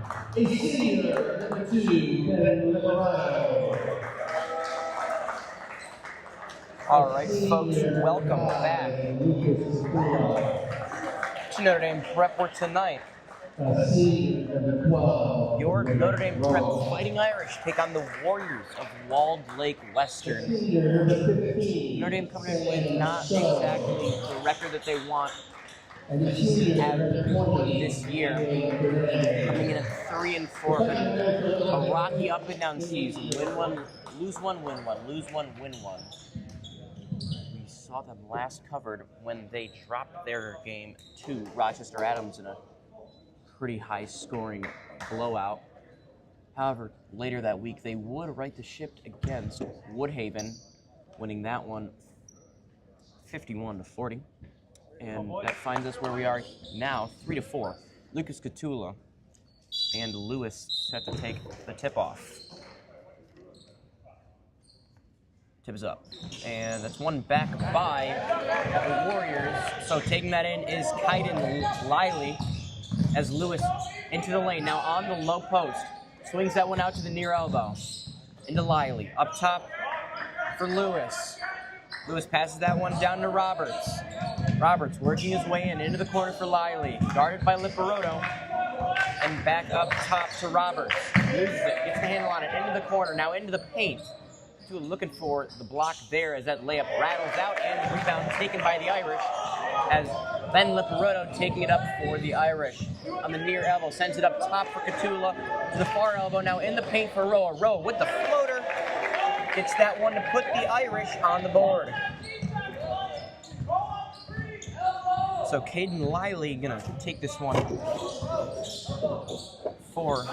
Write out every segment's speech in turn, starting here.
A senior, number 2, Kevin Liberado. All right, folks, welcome back to Notre Dame Prep, where tonight your Notre Dame Prep Fighting Irish take on the Warriors of Walled Lake Western. Notre Dame coming in with not exactly the record that they want to have this year, coming in at 3-4. A rocky up and down season. Win one, lose one, win one, lose one, win one. We saw them last covered when they dropped their game to Rochester Adams in a pretty high-scoring blowout. However, later that week, they would right the ship against Woodhaven, winning that one 51-40. And that finds us where we are now, 3-4. Lucas Catula and Lewis set to take the tip-off. Tip is up. And that's one back by the Warriors. So taking that in is Kaiden Liley as Lewis into the lane. Now on the low post. Swings that one out to the near elbow. Into Liley. Up top for Lewis. Lewis passes that one down to Roberts. Roberts working his way into the corner for Liley. Guarded by Liparoto. And back up top to Roberts. Loses it. Gets the handle on it. Into the corner. Now into the paint. Looking for the block there as that layup rattles out, and the rebound taken by the Irish as Ben Liparoto taking it up for the Irish. On the near elbow, sends it up top for Catula to the far elbow. Now in the paint for Roa. Roa with the floater. Gets that one to put the Irish on the board. So Kaiden Liley gonna take this one for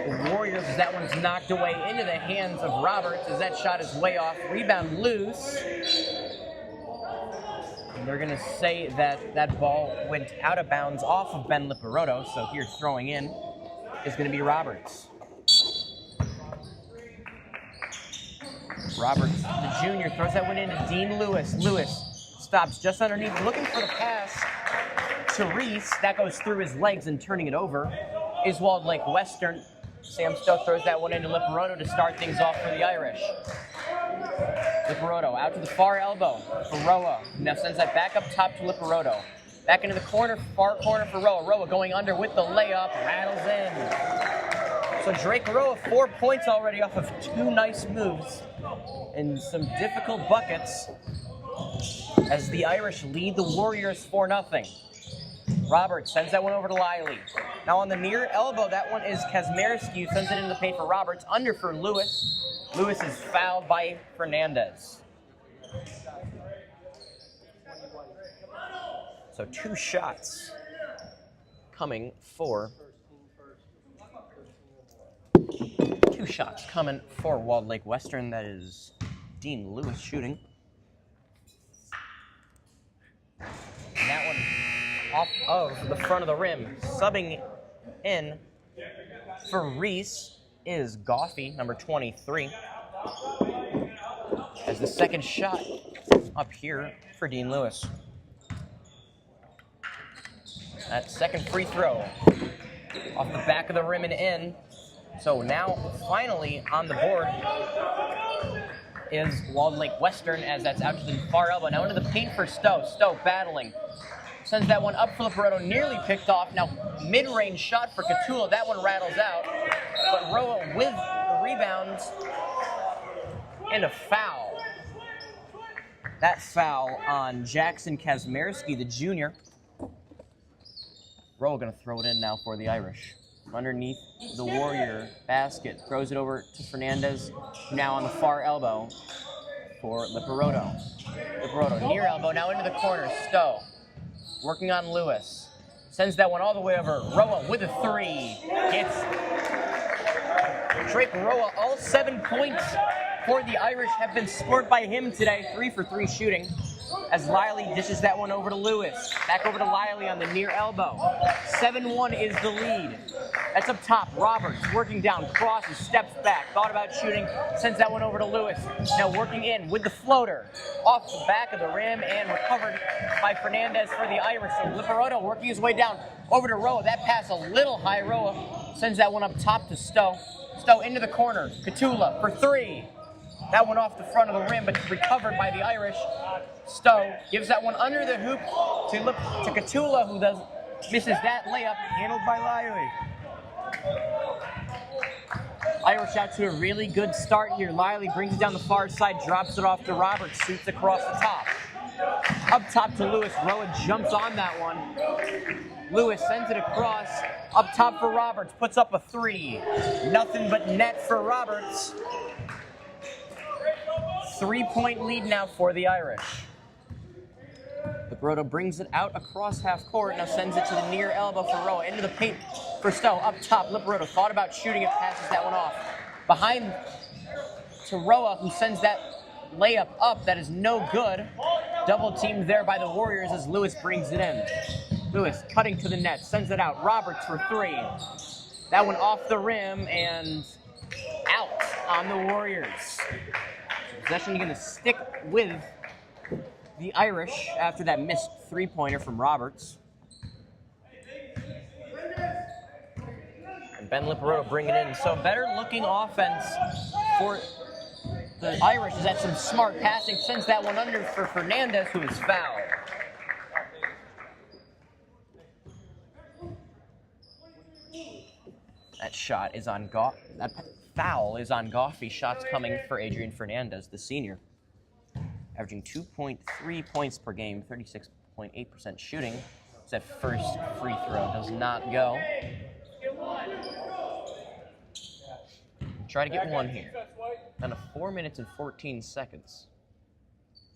the Warriors as that one's knocked away into the hands of Roberts as that shot is way off. Rebound loose. And they're going to say that that ball went out of bounds off of Ben Liparoto, so here throwing in is going to be Roberts. Roberts, the junior, throws that one into Dean Lewis. Lewis stops just underneath, looking for the pass to Reese. That goes through his legs and turning it over is Walled Lake Western. Sam Stowe throws that one into Liparoto to start things off for the Irish. Liparoto out to the far elbow for Roa. Now sends that back up top to Liparoto. Back into the corner, far corner for Roa. Roa going under with the layup, rattles in. So Drake Roa, 4 points already off of 2 nice moves and some difficult buckets as the Irish lead the Warriors 4-0. Roberts sends that one over to Liley. Now on the near elbow, that one is Kazmierski, who sends it into the paint for Roberts. Under for Lewis. Lewis is fouled by Fernandez. So 2 shots coming for... 2 shots coming for Walled Lake Western. That is Dean Lewis shooting. And that one off of the front of the rim. Subbing in for Reese is Goffey, number 23. As the second shot up here for Dean Lewis. That second free throw off the back of the rim and in. So now finally on the board is Walled Lake Western as that's out to the far elbow. Now into the paint for Stowe. Stowe battling. Sends that one up for Liparoto, nearly picked off. Now, mid-range shot for Catula. That one rattles out. But Roa with the rebound and a foul. That foul on Jackson Kazmierski, the junior. Roa going to throw it in now for the Irish. Underneath the Warrior basket. Throws it over to Fernandez. Now on the far elbow for Liparoto. Liparoto near elbow. Now into the corner. Stowe. Working on Lewis. Sends that one all the way over. Roa with a 3. Hits. Drake Roa, all 7 points for the Irish have been scored by him today. 3 for 3 shooting. As Liley dishes that one over to Lewis. Back over to Liley on the near elbow. 7-1 is the lead. That's up top. Roberts working down, crosses, steps back, thought about shooting, sends that one over to Lewis. Now working in with the floater. Off the back of the rim and recovered by Fernandez for the Irish. So Liparoto working his way down over to Roa. That pass a little high. Roa sends that one up top to Stowe. Stowe into the corner. Catula for three. That one off the front of the rim, but recovered by the Irish. Stowe gives that one under the hoop to Catula, who misses that layup, handled by Lively. Irish out to a really good start here. Lively brings it down the far side, drops it off to Roberts, shoots across the top. Up top to Lewis. Roa jumps on that one. Lewis sends it across. Up top for Roberts. Puts up a three. Nothing but net for Roberts. 3-point lead now for the Irish. Liparoto brings it out across half court. Now sends it to the near elbow for Roa. Into the paint for Stowe. Up top, Liparoto thought about shooting it, passes that one off. Behind to Roa, who sends that layup up. That is no good. Double teamed there by the Warriors as Lewis brings it in. Lewis cutting to the net, sends it out. Roberts for three. That one off the rim and out on the Warriors. Possession going to stick with the Irish after that missed three-pointer from Roberts. And Ben Liparoto bringing it in. So better looking offense for the Irish is that some smart passing. Sends that one under for Fernandez, who is fouled. That shot is on that foul is on Goffey. Shots coming for Adrian Fernandez, the senior. Averaging 2.3 points per game, 36.8% shooting. That first free throw does not go. Try to get one here. Down to 4 minutes and 14 seconds.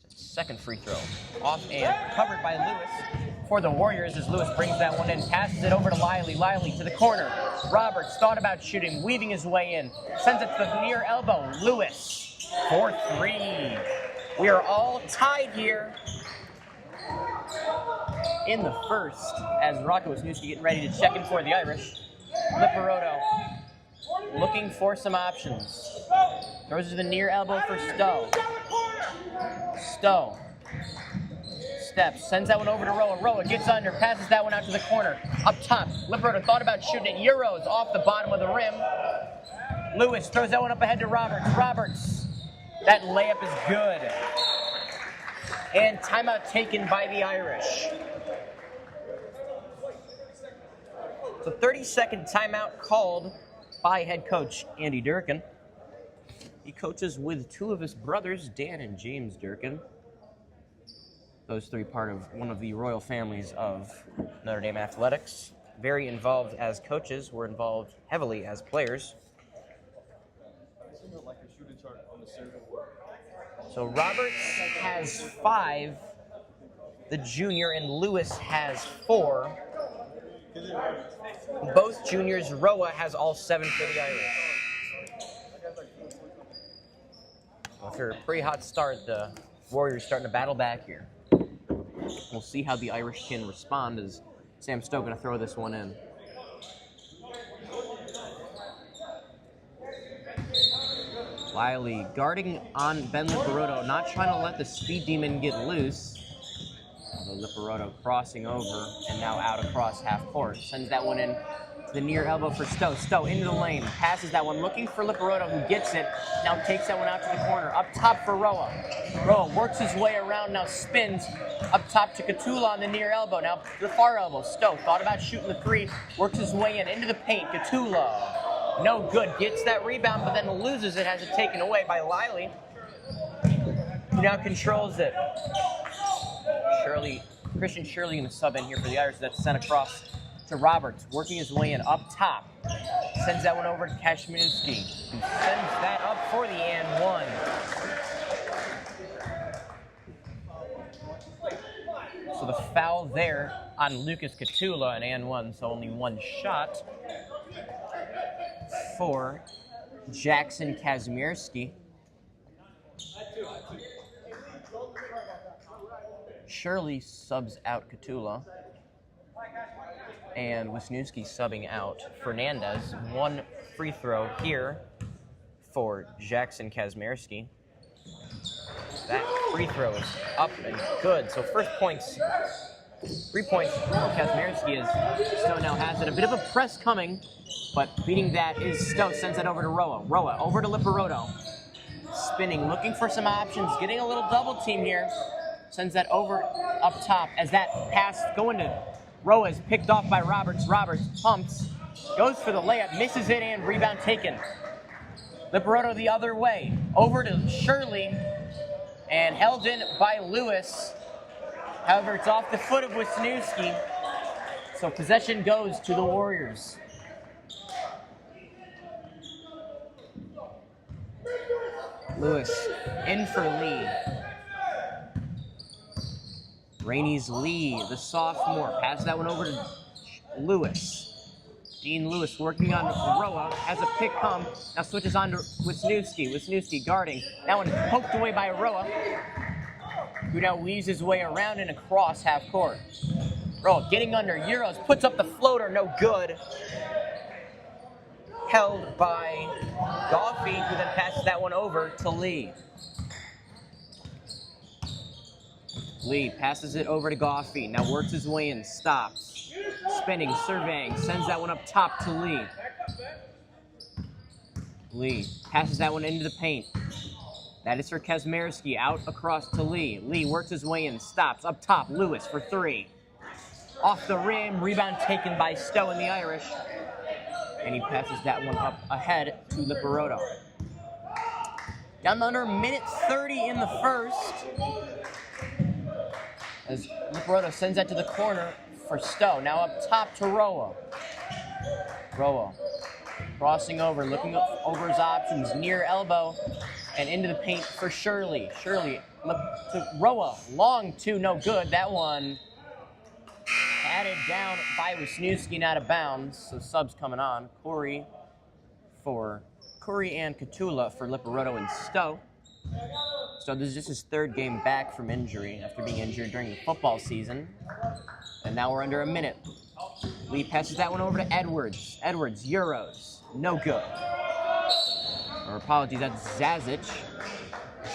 Second free throw. Off and covered by Lewis for the Warriors as Lewis brings that one in. Passes it over to Lively. Lively to the corner. Roberts thought about shooting, weaving his way in. Sends it to the near elbow. Lewis for three. We are all tied here in the first as Rocco Wisniewski getting ready to check in for the Irish. Liparoto looking for some options. Throws to the near elbow for Stowe. Stowe steps, sends that one over to Roa. Roa gets under, passes that one out to the corner. Up top, Liparoto thought about shooting it. Euros off the bottom of the rim. Lewis throws that one up ahead to Roberts. Roberts, that layup is good. And timeout taken by the Irish. So 30-second timeout called by head coach Andy Durkin. He coaches with two of his brothers, Dan and James Durkin. Those three part of one of the royal families of Notre Dame athletics. Very involved as coaches, were involved heavily as players. So Roberts has 5, the junior, and Lewis has 4. Both juniors, Roa has all 7 for the Irish. After a pretty hot start, the Warriors starting to battle back here. We'll see how the Irish can respond as Sam Stowe going to throw this one in. Lively guarding on Ben Liparoto, not trying to let the speed demon get loose. Although Liparoto crossing over and now out across half court. Sends that one in to the near elbow for Stowe. Stowe into the lane, passes that one, looking for Liparoto, who gets it. Now takes that one out to the corner. Up top for Roa. Roa works his way around, now spins up top to Catula on the near elbow. Now to the far elbow. Stowe thought about shooting the three, works his way in into the paint. Catula. No good. Gets that rebound, but then loses it, has it taken away by Lively, who now controls it. Christian Shirley going to sub in here for the Irish. That's sent across to Roberts, working his way in up top. Sends that one over to Kashminski, who sends that up for the and one. So the foul there on Lucas Catula, an and one, so only one shot for Jackson Kazmierski. Shirley subs out Catula. And Wisniewski subbing out Fernandez. One free throw here for Jackson Kazmierski. That free throw is up and good. So first points, 3 points for Kazmierski as Stowe now has it. A bit of a press coming, but beating that is Stowe. Sends it over to Roa. Roa over to Liparoto. Spinning, looking for some options, getting a little double team here. Sends that over up top as that pass going to Roa is picked off by Roberts. Roberts pumps, goes for the layup, misses it, and rebound taken. Liparoto the other way, over to Shirley, and held in by Lewis. However, it's off the foot of Wisniewski, so possession goes to the Warriors. Lewis in for Lee. Rainey's Lee, the sophomore, passes that one over to Lewis. Dean Lewis working on Roa, has a pick come, now switches on to Wisniewski. Wisniewski guarding, that one poked away by Roa, who now weaves his way around and across half court. Roa getting under Euros, puts up the floater, no good. Held by Goffey, who then passes that one over to Lee. Lee passes it over to Goffey, now works his way in, stops. Spinning, surveying, sends that one up top to Lee. Lee passes that one into the paint. That is for Kazmierski, out across to Lee. Lee works his way in, stops, up top, Lewis for three. Off the rim, rebound taken by Stowe and the Irish. And he passes that one up ahead to Liparoto. Down to under a minute 30 in the first. As Liparoto sends that to the corner for Stowe. Now up top to Roa. Roa crossing over, looking over his options, near elbow, and into the paint for Shirley. Shirley to Roa, long two, no good. That one added down by Wisniewski and out of bounds. So subs coming on. Corey and Catula for Liparoto and Stowe. So this is just his third game back from injury after being injured during the football season. And now we're under a minute. Lee passes that one over to Edwards. Edwards, Euros, no good. Or apologies, that's Zazic.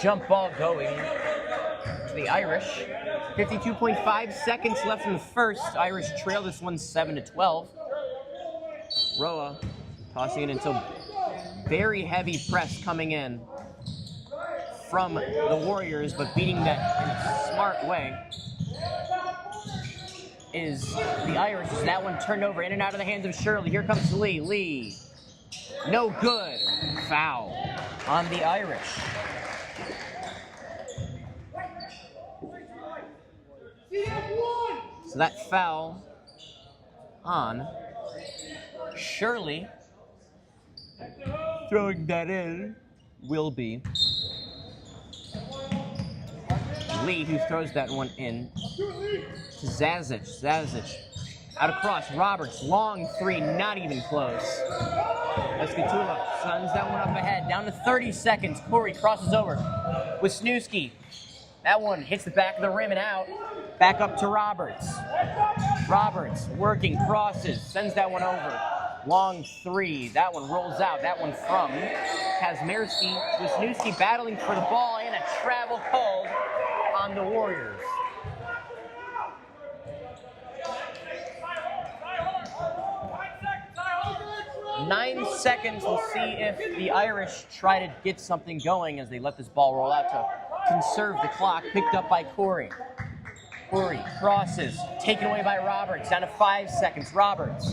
Jump ball going to the Irish. 52.5 seconds left in the first. Irish trail this one 7-12. Roa tossing it until very heavy press coming in from the Warriors, but beating that in a smart way is the Irish. That one turned over in and out of the hands of Shirley. Here comes Lee. Lee, no good. Foul on the Irish. So that foul on Shirley. Throwing that in will be Lee, who throws that one in to Zazic. Zazic out across. Roberts, long three, not even close. Escatula sends that one up ahead. Down to 30 seconds. Corey crosses over. Wisniewski. That one hits the back of the rim and out. Back up to Roberts. Roberts working, crosses, sends that one over. Long three. That one rolls out. That one from Kazmierski. Wisniewski battling for the ball and a travel called on the Warriors. Nine seconds. We'll see if the Irish try to get something going as they let this ball roll out to conserve the clock. Picked up by Corey. Corey crosses, taken away by Roberts. Down to 5 seconds. Roberts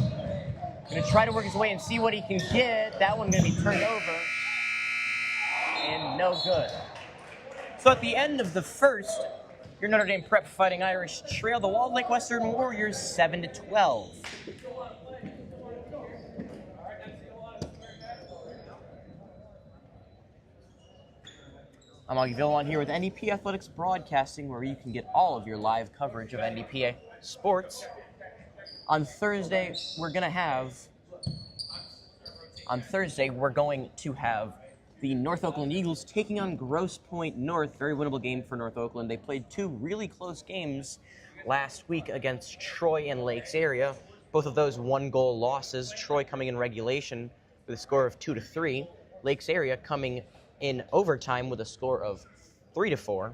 going to try to work his way and see what he can get. That one going to be turned over and no good. So at the end of the first, your Notre Dame Prep Fighting Irish trail the Walled Lake Western Warriors 7-12. I'm Augie Villalon here with NDP Athletics Broadcasting, where you can get all of your live coverage of NDP sports. On Thursday, we're going to have the North Oakland Eagles taking on Grosse Pointe North. Very winnable game for North Oakland. They played two really close games last week against Troy and Lakes area. Both of those 1-goal losses. Troy coming in regulation with a score of 2-3. Lakes Area coming in overtime with a score of 3-4.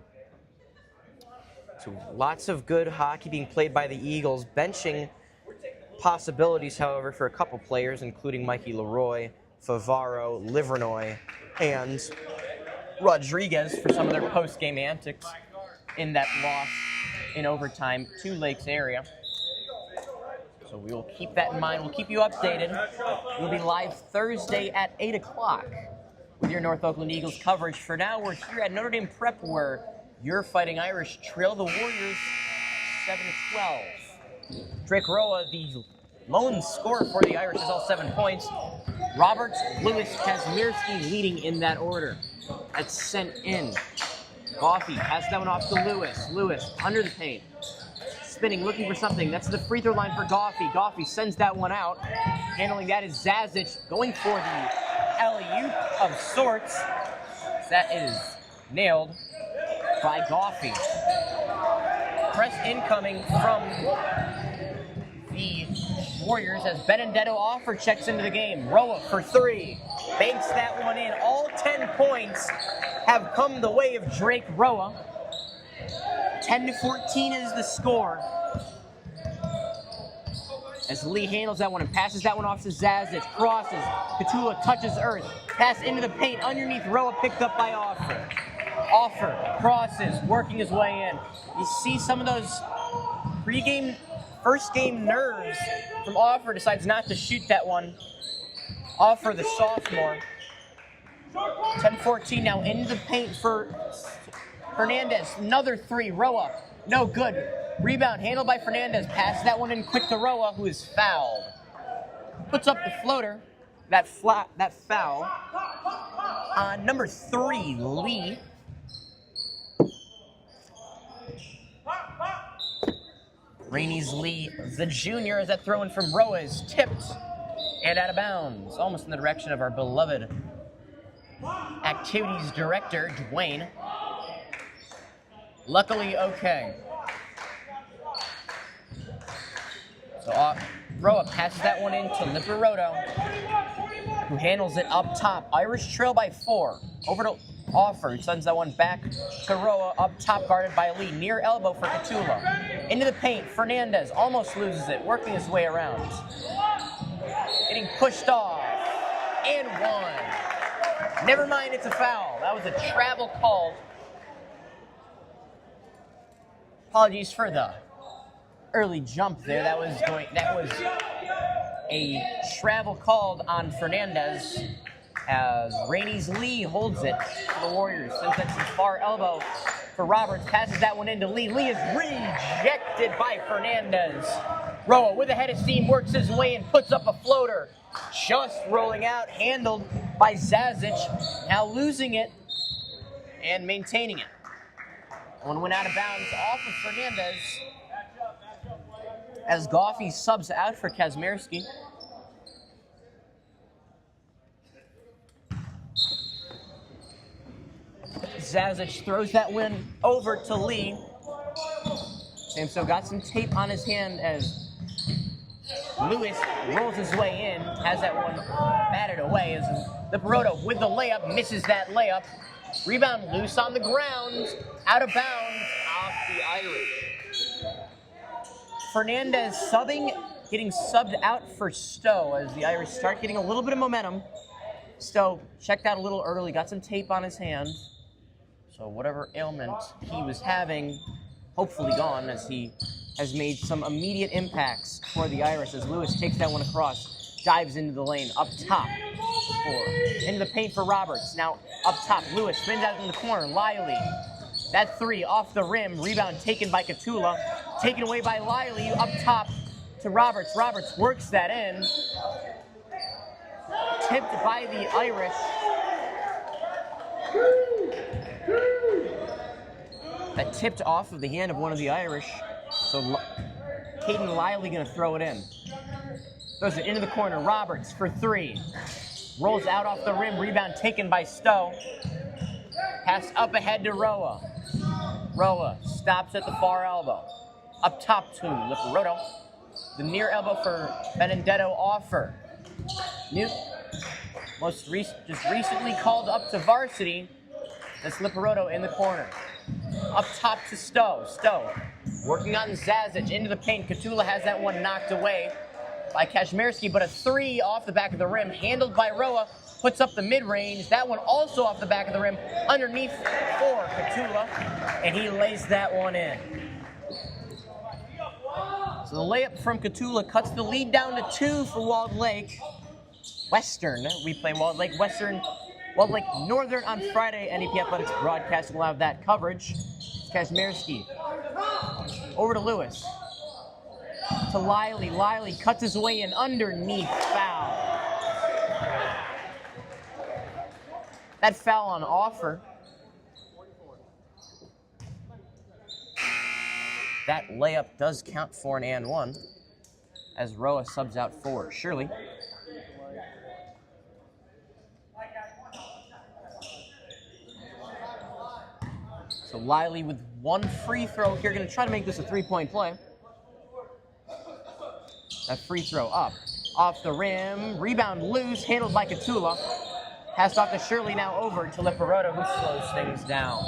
So lots of good hockey being played by the Eagles. Benching possibilities, however, for a couple players, including Mikey Leroy, Favaro, Livernoy, and Rodriguez for some of their post-game antics in that loss in overtime to Lakes Area. So we will keep that in mind. We'll keep you updated. We'll be live Thursday at 8 o'clock with your North Oakland Eagles coverage. For now, we're here at Notre Dame Prep, where your Fighting Irish trail the Warriors 7-12. Drake Roa, the lone scorer for the Irish, is all 7 points. Roberts, Lewis, Kazmierski leading in that order. That's sent in. Goffey passes that one off to Lewis. Lewis under the paint. Spinning, looking for something. That's the free throw line for Goffey. Goffey sends that one out. Handling that is Zazic, going for the alley-oop of sorts. That is nailed by Goffey. Press incoming from the Warriors as Benedetto Offer checks into the game. Roa for 3. Banks that one in. All 10 points have come the way of Drake Roa. 10-14 is the score. As Lee handles that one and passes that one off to Zazic. Crosses. Katula touches earth. Pass into the paint. Underneath Roa, picked up by Offer. Offer crosses, working his way in. You see some of those pre-game, first-game nerves from Offer. Decides not to shoot that one. Offer, the sophomore. 10-14 now into the paint for Fernandez. Another 3. Roa, no good. Rebound handled by Fernandez. Passes that one in quick to Roa, who is fouled. Puts up the floater. That foul on number 3, Lee. Rainey's Lee, the junior, as that throw in from Roa is tipped and out of bounds, almost in the direction of our beloved activities director, Dwayne. Luckily, okay. So Roa passes that one in to Liparoto, who handles it up top. Irish trail by 4. Over to Offer, who sends that one back to Roa, up top, guarded by Lee. Near elbow for Katula. Into the paint, Fernandez almost loses it, working his way around. Getting pushed off. And 1. Never mind, it's a foul. That was a travel call. Apologies for the early jump there. That was a travel called on Fernandez, as Rainey's Lee holds it for the Warriors. Sends that to far elbow for Roberts. Passes that one into Lee. Lee is rejected by Fernandez. Roa with a head of steam works his way and puts up a floater. Just rolling out, handled by Zazic. Now losing it and maintaining it. One went out of bounds off of Fernandez as Goffey subs out for Kazmierski. Zazic throws that one over to Lee. Samso got some tape on his hand as Lewis rolls his way in, has that one batted away as Liparoto with the layup, misses that layup. Rebound loose on the ground, out of bounds, off the Irish. Fernandez getting subbed out for Stowe as the Irish start getting a little bit of momentum. Stowe checked out a little early, got some tape on his hand. So whatever ailment he was having, hopefully gone, as he has made some immediate impacts for the Irish as Lewis takes that one across, dives into the lane, up top, into the paint for Roberts. Now up top, Lewis spins out in the corner, Lively. That 3 off the rim, rebound taken by Katula, taken away by Lively, up top to Roberts. Roberts works that in, tipped by the Irish. That tipped off of the hand of one of the Irish. So Caden Lively going to throw it in. Throws it into the corner. Roberts for 3. Rolls out off the rim. Rebound taken by Stowe. Pass up ahead to Roa. Roa stops at the far elbow. Up top to Liparoto. the near elbow for Benedetto offer. Just recently called up to varsity. That's Liparoto in the corner. Up top to Stowe. Stowe working on Zazic into the paint. Katula has that one knocked away by Kazimierski, but a three off the back of the rim, handled by Roa, puts up the mid-range. That one also off the back of the rim, underneath for Katula, and he lays that one in. So the layup from Katula cuts the lead down to 2 for Walled Lake Western. We play Walled Lake Western, Walled Lake Northern on Friday. NDP Athletics Broadcasting will have that coverage. Kazimierski over to Lewis. To Lively. Lively cuts his way in underneath, foul. That foul on offer. That layup does count for an and one as Roa subs out for Shirley. So Lively with one free throw here, going to try to make this a three-point play. That free throw up, off the rim, rebound loose, handled by Katula. Passed off to Shirley, now over to Liparoto, who slows things down.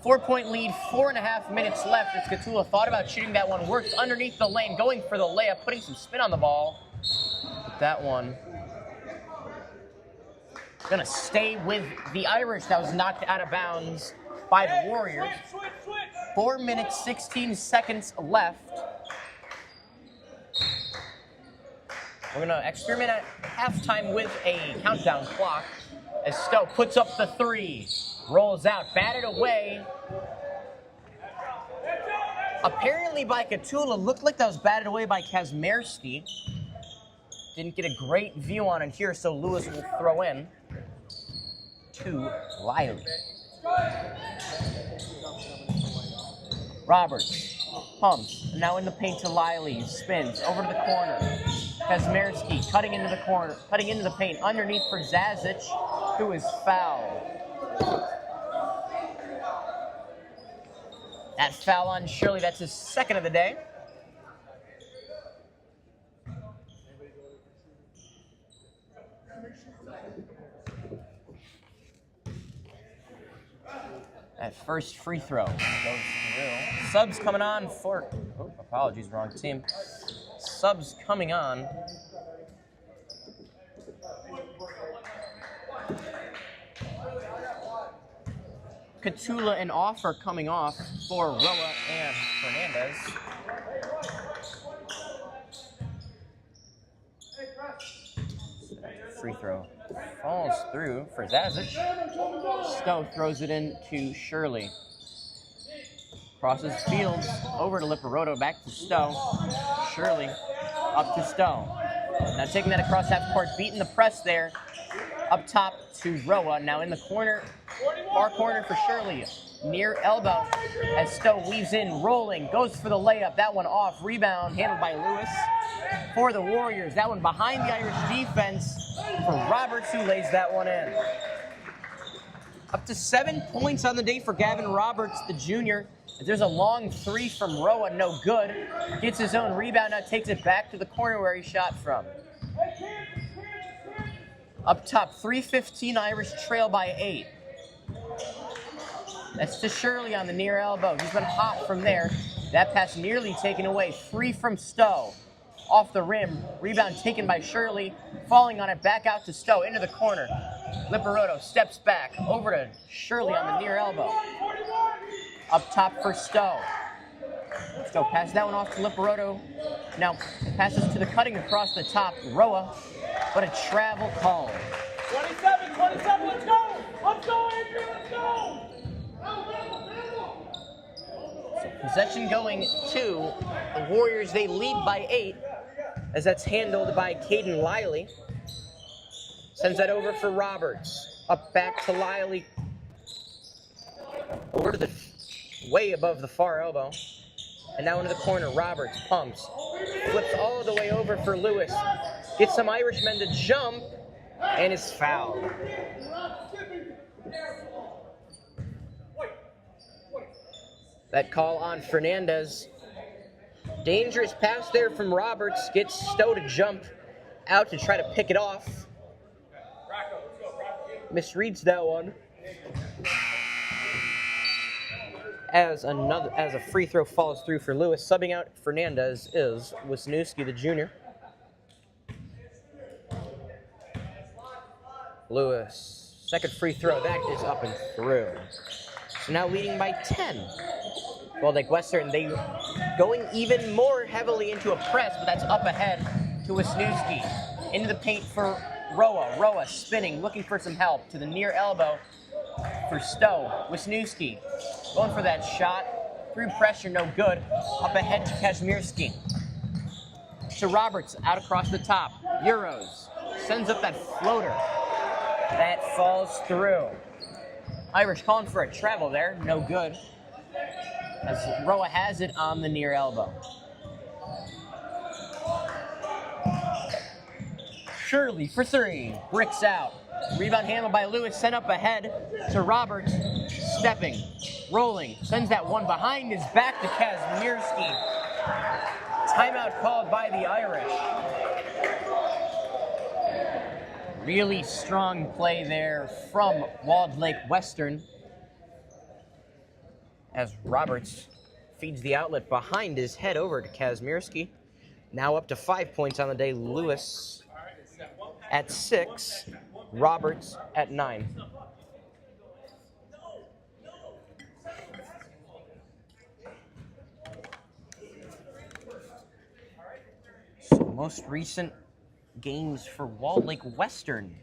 4-point lead, 4.5 minutes left as Katula thought about shooting that one, works underneath the lane, going for the layup, putting some spin on the ball. That one gonna stay with the Irish. That was knocked out of bounds by the Warriors. 4 minutes, 16 seconds left. We're gonna experiment at halftime with a countdown clock as Stowe puts up the three, rolls out, batted away. Apparently by Katula, looked like that was batted away by Kazimierski. Didn't get a great view on it here, so Lewis will throw in to Lively. Roberts pumps, now in the paint to Lively, spins over to the corner. Kazimierski cutting into the corner, cutting into the paint, underneath for Zazic, who is fouled. That foul on Shirley, that's his second of the day. That first free throw goes through. Subs coming on for... Oh, apologies, wrong team. Subs coming on. Katula and Offer coming off for Roa and Fernandez. Free throw falls through for Zazic. Stowe throws it in to Shirley. Crosses fields over to Liparoto, back to Stowe. Shirley up to Stowe. Now taking that across half court, beating the press there. Up top to Roa. Now in the corner, far corner for Shirley. Near elbow as Stowe weaves in, rolling, goes for the layup. That one off. Rebound handled by Lewis for the Warriors. That one behind the Irish defense for Roberts, who lays that one in. Up to 7 points on the day for Gavin Roberts, the junior. There's a long three from Roa, no good. Gets his own rebound, now takes it back to the corner where he shot from. Up top, 3:15, Irish trail by 8. That's to Shirley on the near elbow. He's been hot from there. That pass nearly taken away. Free from Stowe. Off the rim. Rebound taken by Shirley. Falling on it, back out to Stowe, into the corner. Liparoto steps back, over to Shirley on the near elbow. Up top for Stowe. Stowe passes that one off to Liparoto. Now passes to the cutting across the top, Roa, but a travel call. 27, let's go! Let's go, Adrian, let's go! So possession going to the Warriors. They lead by 8, as that's handled by Caden Lively. Sends that over for Roberts. Up back to Lively. Over to the way above the far elbow. And now into the corner, Roberts pumps. Flips all the way over for Lewis. Gets some Irishmen to jump, and is fouled. That call on Fernandez. Dangerous pass there from Roberts. Gets Stowe to jump out to try to pick it off. Misreads that one. As a free throw falls through for Lewis. Subbing out Fernandez is Wisniewski, the junior. Lewis, second free throw, that is up and through. So now leading by 10. Walled Lake Western, they going even more heavily into a press, but that's up ahead to Wisniewski. Into the paint for Roa. Roa spinning, looking for some help to the near elbow for Stowe. Wisniewski going for that shot. Through pressure, no good. Up ahead to Kazmierski. To Roberts, out across the top. Euros. Sends up that floater. That falls through. Irish calling for a travel there. No good. As Roa has it on the near elbow. Shirley for three. Bricks out. Rebound handled by Lewis. Sent up ahead to Roberts. Stepping. Rolling. Sends that one behind his back to Kazmierski. Timeout called by the Irish. Really strong play there from Walled Lake Western. As Roberts feeds the outlet behind his head over to Kazmierski. Now up to 5 points on the day. Lewis at 6. Roberts at 9. So most recent games for Walled Lake Western.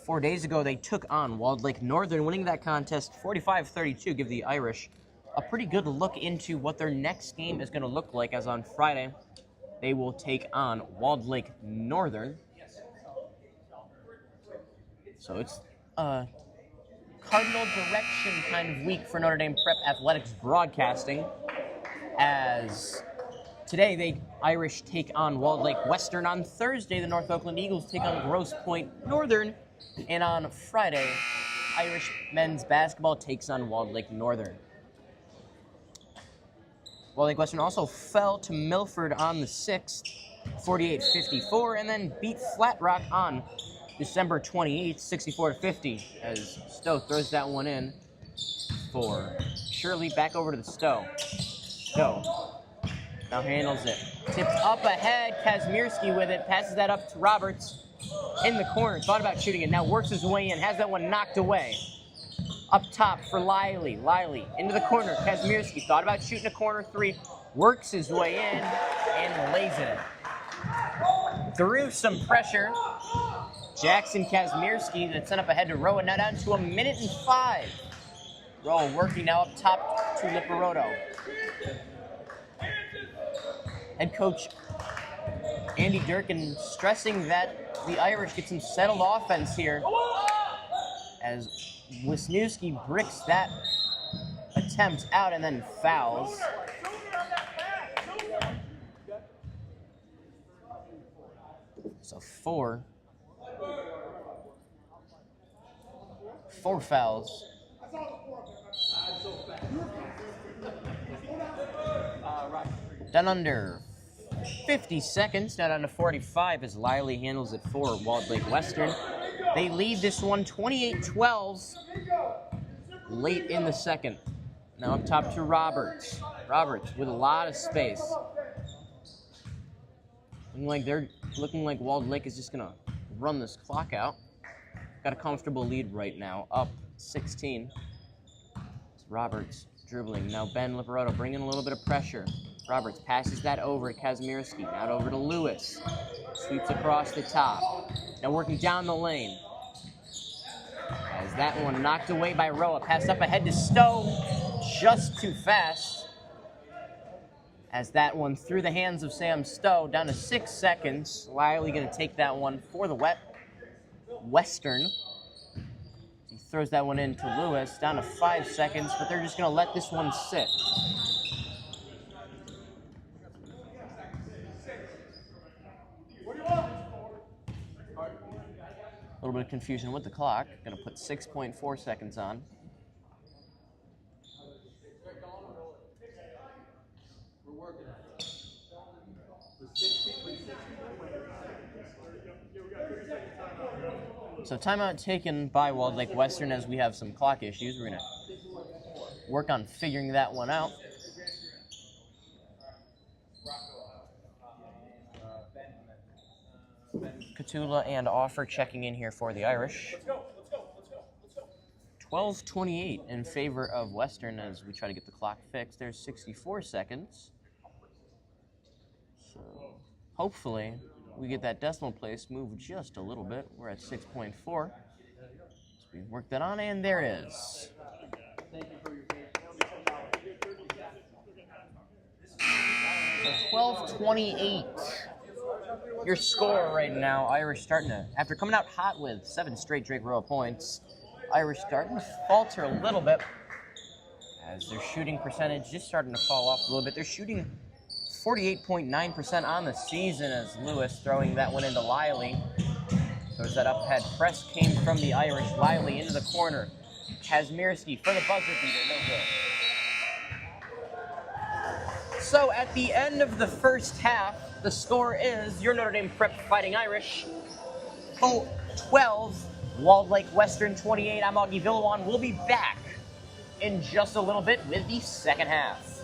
4 days ago, they took on Walled Lake Northern, winning that contest 45-32, give the Irish a pretty good look into what their next game is going to look like, as on Friday, they will take on Walled Lake Northern. So it's a cardinal direction kind of week for Notre Dame Prep Athletics broadcasting, as today, the Irish take on Walled Lake Western. On Thursday, the North Oakland Eagles take on Grosse Pointe Northern. And on Friday, Irish men's basketball takes on Walled Lake Northern. Walled Lake Western also fell to Milford on the 6th, 48-54, and then beat Flat Rock on December 28th, 64-50, as Stowe throws that one in for Shirley. Back over to the Stowe. Stowe now handles it. Tipped up ahead. Kazmierski with it. Passes that up to Roberts. In the corner. Thought about shooting it. Now works his way in. Has that one knocked away. Up top for Liley. Liley into the corner. Kazmierski thought about shooting a corner three. Works his way in and lays it. Through some pressure. Jackson Kazmierski that sent up ahead to Roa. Now down to 1 minute and 5. Roa working now up top to Lipperoto. Head coach Andy Durkin stressing that the Irish get some settled offense here, as Wisniewski bricks that attempt out and then fouls. So four fouls. Done under 50 seconds, now down to 45 as Liley handles it for Walled Lake Western. They lead this one 28-12 late in the second. Now up top to Roberts. Roberts with a lot of space. Looking like Walled Lake is just gonna run this clock out. Got a comfortable lead right now, up 16. It's Roberts dribbling. Now Ben Lipperoto bringing a little bit of pressure. Roberts passes that over to Kazmierski. Now over to Lewis. Sweeps across the top. Now working down the lane. As that one knocked away by Roa. Passed up ahead to Stowe. Just too fast. As that one through the hands of Sam Stowe. Down to 6 seconds. Liley going to take that one for the Western. He throws that one in to Lewis. Down to 5 seconds, but they're just going to let this one sit. A little bit of confusion with the clock. Going to put 6.4 seconds on. We're working on it. So timeout taken by Walled Lake Western as we have some clock issues. We're going to work on figuring that one out. Catula and Offer checking in here for the Irish. 12:28 in favor of Western as we try to get the clock fixed. There's 64 seconds. So hopefully we get that decimal place moved just a little bit. We're at 6.4. So we work that on, and there it is. 12:28. Your score right now, Irish starting to, after coming out hot with 7 straight Drake Royal points, Irish starting to falter a little bit as their shooting percentage just starting to fall off a little bit. They're shooting 48.9% on the season as Lewis throwing that one into Lively. Throws that up head. Press came from the Irish. Lively into the corner. Kazmierski for the buzzer beater. No good. So at the end of the first half, the score is your Notre Dame Prep Fighting Irish 12, Walled Lake Western 28. I'm Augie Villawan. We'll be back in just a little bit with the second half.